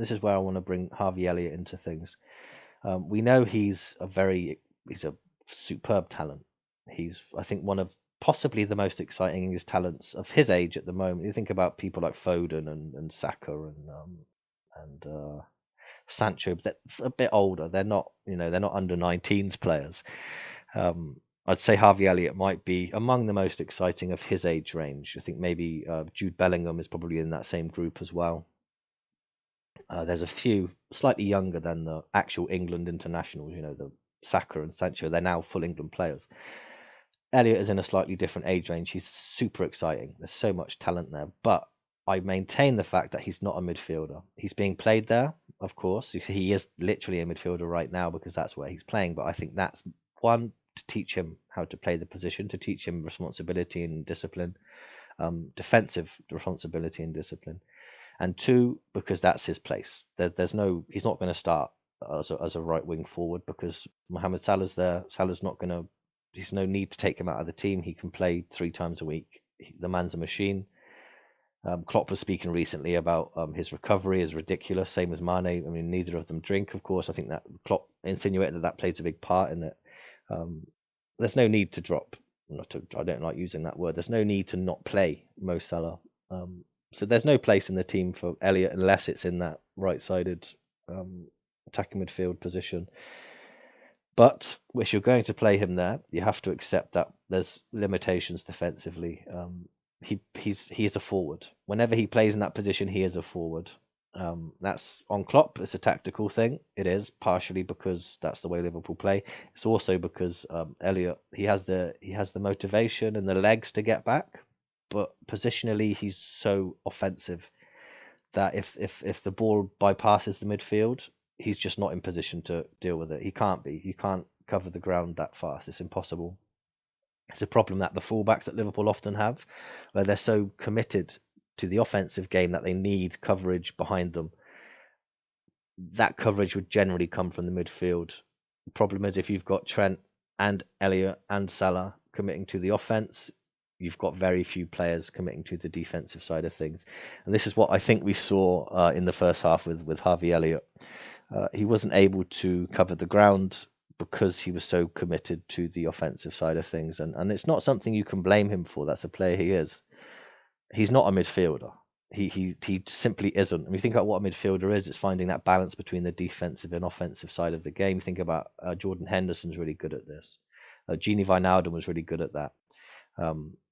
this is where I want to bring Harvey Elliott into things. We know he's a superb talent. He's, I think, one of possibly the most exciting English talents of his age at the moment. You think about people like Foden and Saka and Sancho, but they're a bit older. They're not under 19s players. I'd say Harvey Elliott might be among the most exciting of his age range. I think maybe Jude Bellingham is probably in that same group as well. There's a few slightly younger than the actual England internationals, the Saka and Sancho. They're now full England players. Elliott is in a slightly different age range. He's super exciting. There's so much talent there. But I maintain the fact that he's not a midfielder. He's being played there, of course. He is literally a midfielder right now because that's where he's playing. But I think that's one, to teach him how to play the position, to teach him responsibility and discipline, defensive responsibility and discipline. And two, because that's his place. He's not going to start as a right wing forward because Mohamed Salah's there. There's no need to take him out of the team. He can play 3 times a week. The man's a machine. Klopp was speaking recently about his recovery is ridiculous, same as Mane. I mean, neither of them drink, of course. I think that Klopp insinuated that plays a big part in it. There's no need to drop. I don't like using that word. There's no need to not play Mo Salah. So there's no place in the team for Elliott unless it's in that right-sided attacking midfield position. But if you're going to play him there, you have to accept that there's limitations defensively. He is a forward. Whenever he plays in that position, he is a forward. That's on Klopp. It's a tactical thing. It is partially because that's the way Liverpool play. It's also because Elliott he has the motivation and the legs to get back, but positionally he's so offensive that if the ball bypasses the midfield, he's just not in position to deal with it. He can't be. You can't cover the ground that fast. It's impossible. It's a problem that the fullbacks at Liverpool often have, where they're so committed to the offensive game that they need coverage behind them. That coverage would generally come from the midfield. The problem is if you've got Trent and Elliott and Salah committing to the offense, you've got very few players committing to the defensive side of things. And this is what I think we saw in the first half with Harvey Elliott. He wasn't able to cover the ground because he was so committed to the offensive side of things. And it's not something you can blame him for. That's the player he is. He's not a midfielder. He simply isn't. And we think about what a midfielder is. It's finding that balance between the defensive and offensive side of the game. You think about Jordan Henderson's really good at this. Gini Wijnaldum was really good at that.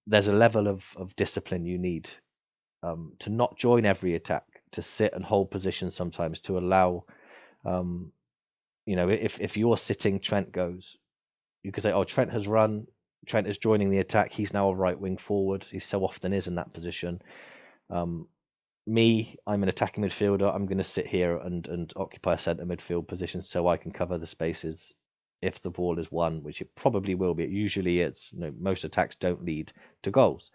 There's a level of discipline you need to not join every attack, to sit and hold position sometimes, to allow, if you're sitting, Trent goes. You could say, oh, Trent has run. Trent is joining the attack. He's now a right wing forward. He so often is in that position. I'm an attacking midfielder. I'm going to sit here and occupy a centre midfield position so I can cover the spaces if the ball is won, which it probably will be. It usually is. Most attacks don't lead to goals.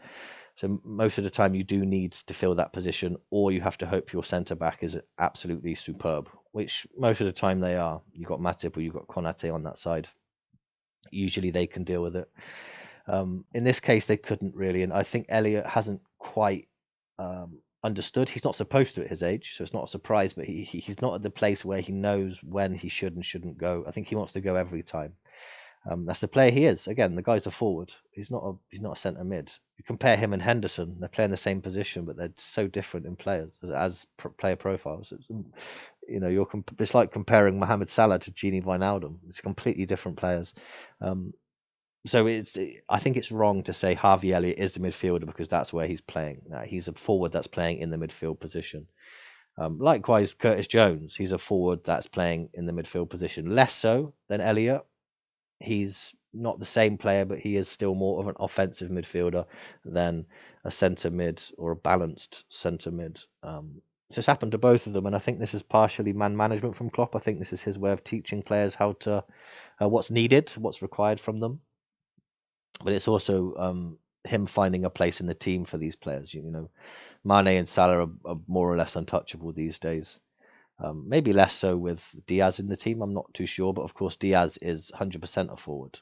So most of the time you do need to fill that position, or you have to hope your centre back is absolutely superb, which most of the time they are. You've got Matip or you've got Konate on that side. Usually they can deal with it. In this case, they couldn't really, and I think Elliott hasn't quite understood. He's not supposed to at his age, so it's not a surprise. But he's not at the place where he knows when he should and shouldn't go. I think he wants to go every time. That's the player he is. Again, the guy's a forward. He's not a centre mid. You compare him and Henderson; they're playing the same position, but they're so different in players as player profiles. It's like comparing Mohamed Salah to Gini Wijnaldum. It's completely different players. So I think it's wrong to say Harvey Elliott is the midfielder because that's where he's playing. He's a forward that's playing in the midfield position. Likewise, Curtis Jones, he's a forward that's playing in the midfield position. Less so than Elliott. He's not the same player, but he is still more of an offensive midfielder than a centre mid or a balanced centre mid. This happened to both of them, and I think this is partially man management from Klopp. I think this is his way of teaching players how to what's needed, what's required from them. But it's also him finding a place in the team for these players. Mane and Salah are more or less untouchable these days. Maybe less so with Diaz in the team. I'm not too sure, but of course Diaz is 100% a forward.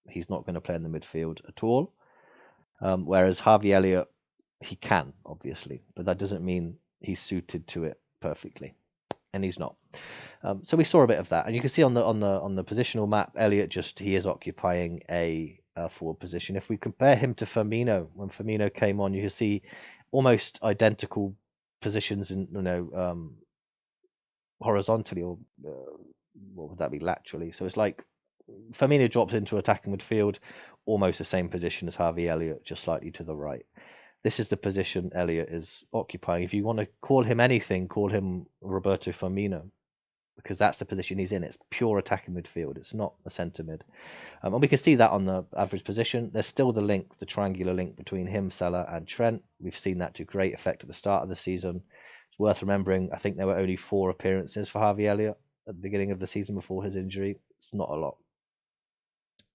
He's not going to play in the midfield at all. Whereas Harvey Elliott, he can, obviously, but that doesn't mean he's suited to it perfectly. and he's not. So we saw a bit of that, and you can see on the positional map, Elliot he is occupying a forward position. If we compare him to Firmino, when Firmino came on, you can see almost identical positions in horizontally, or what would that be, laterally. So it's like Firmino drops into attacking midfield, almost the same position as Harvey Elliott, just slightly to the right. This is the position Elliott is occupying. If you want to call him anything, call him Roberto Firmino, because that's the position he's in. It's pure attacking midfield. It's not a centre mid. And we can see that on the average position. There's still the triangular link between him, Salah, and Trent. We've seen that to great effect at the start of the season. It's worth remembering, I think there were only 4 appearances for Harvey Elliott at the beginning of the season before his injury. It's not a lot.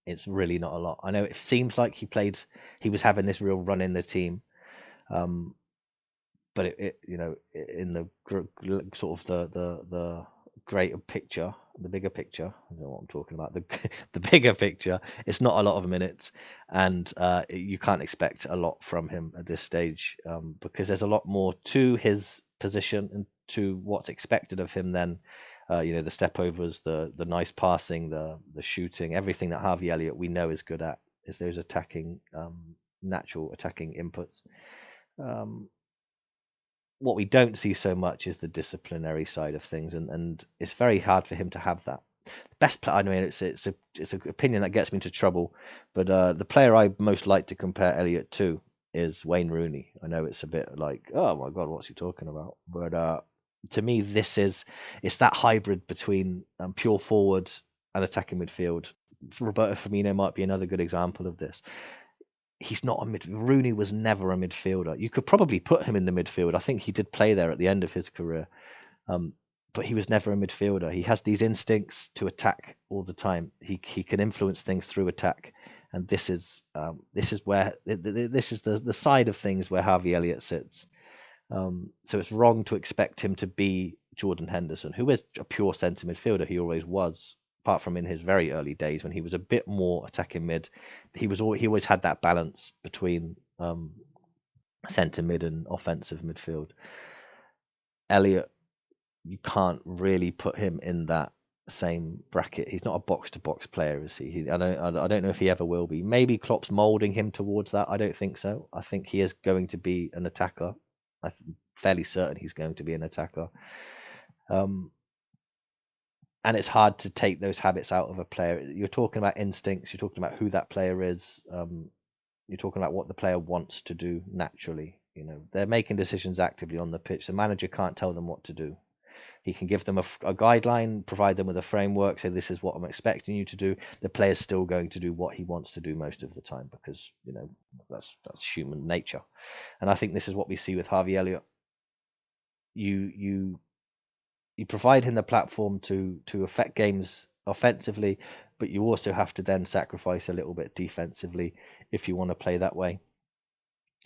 It's really not a lot. I know it seems like he was having this real run in the team. But in the sort of the greater picture, the bigger picture, I don't know what I'm talking about, the bigger picture, it's not a lot of minutes, and you can't expect a lot from him at this stage, because there's a lot more to his position and to what's expected of him than the step overs, the nice passing, the shooting, everything that Harvey Elliott we know is good at, is those natural attacking inputs. What we don't see so much is the disciplinary side of things, and it's very hard for him to have that. Best player, I mean, it's an opinion that gets me into trouble, but the player I most like to compare Elliot to is Wayne Rooney. I know it's a bit like, oh my God, what's he talking about? But to me, it's that hybrid between pure forward and attacking midfield. Roberto Firmino might be another good example of this. He's not Rooney was never a midfielder. You could probably put him in the midfield. I think he did play there at the end of his career, but he was never a midfielder. He has these instincts to attack all the time. He can influence things through attack, and this is where this is the side of things where Harvey Elliott sits. So it's wrong to expect him to be Jordan Henderson, who is a pure centre midfielder. He always was. Apart from in his very early days when he was a bit more attacking mid, he always had that balance between centre mid and offensive midfield. Elliot, you can't really put him in that same bracket. He's not a box to box player, is he? I don't know if he ever will be. Maybe Klopp's moulding him towards that. I don't think so. I think he is going to be an attacker. I'm fairly certain he's going to be an attacker. And it's hard to take those habits out of a player. You're talking about instincts. You're talking about who that player is. You're talking about what the player wants to do naturally. They're making decisions actively on the pitch. The manager can't tell them what to do. He can give them a guideline, provide them with a framework, say this is what I'm expecting you to do. The player's still going to do what he wants to do most of the time because that's human nature. And I think this is what we see with Harvey Elliott. You provide him the platform to affect games offensively, but you also have to then sacrifice a little bit defensively if you want to play that way.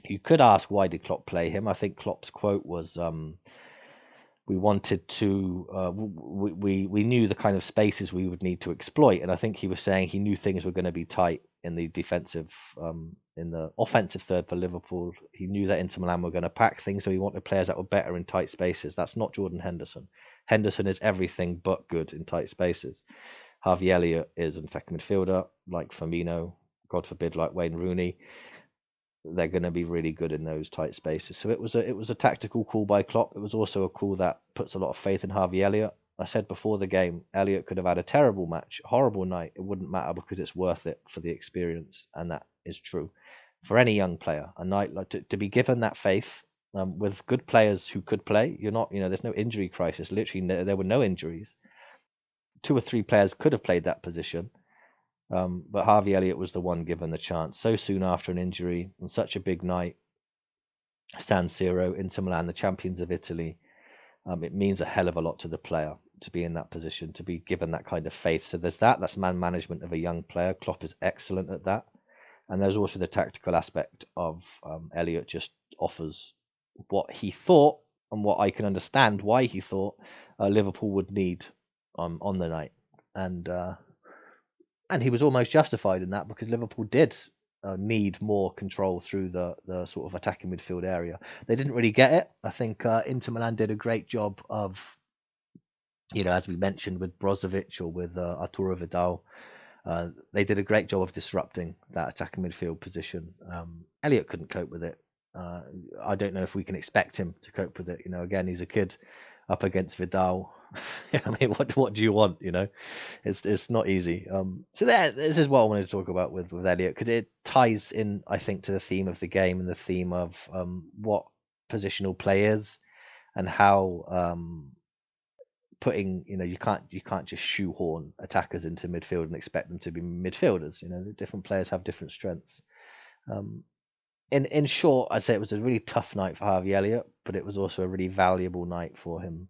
You could ask, why did Klopp play him? I think Klopp's quote was, we wanted to, we knew the kind of spaces we would need to exploit, and I think he was saying he knew things were going to be tight in the defensive, in the offensive third for Liverpool. He knew that Inter Milan were going to pack things, so he wanted players that were better in tight spaces. That's not Jordan Henderson. Henderson is everything but good in tight spaces. Harvey Elliott is an attacking midfielder, like Firmino, God forbid, like Wayne Rooney. They're going to be really good in those tight spaces. So it was a tactical call by Klopp. It was also a call that puts a lot of faith in Harvey Elliott. I said before the game, Elliott could have had a terrible match, a horrible night. It wouldn't matter because it's worth it for the experience, and that is true for any young player. A night like to be given that faith. With good players who could play, there's no injury crisis. Literally, there were no injuries. 2 or 3 players could have played that position, but Harvey Elliott was the one given the chance so soon after an injury on such a big night. San Siro, Inter Milan, the champions of Italy. It means a hell of a lot to the player to be in that position, to be given that kind of faith. So there's that's man management of a young player. Klopp is excellent at that. And there's also the tactical aspect of Elliott just offers what he thought, and what I can understand why he thought Liverpool would need on the night, and he was almost justified in that because Liverpool did need more control through the sort of attacking midfield area. They didn't really get it. I think Inter Milan did a great job of as we mentioned with Brozovic or with Arturo Vidal, they did a great job of disrupting that attacking midfield position. Elliot couldn't cope with it. Uh, I don't know if we can expect him to cope with it. Again, he's a kid up against Vidal. I mean, what do you want? It's not easy. So this is what I wanted to talk about with Elliot, because it ties in, I think, to the theme of the game and the theme of what positional play is, and how putting you can't just shoehorn attackers into midfield and expect them to be midfielders. Different players have different strengths. Um, in short, I'd say it was a really tough night for Harvey Elliott, but it was also a really valuable night for him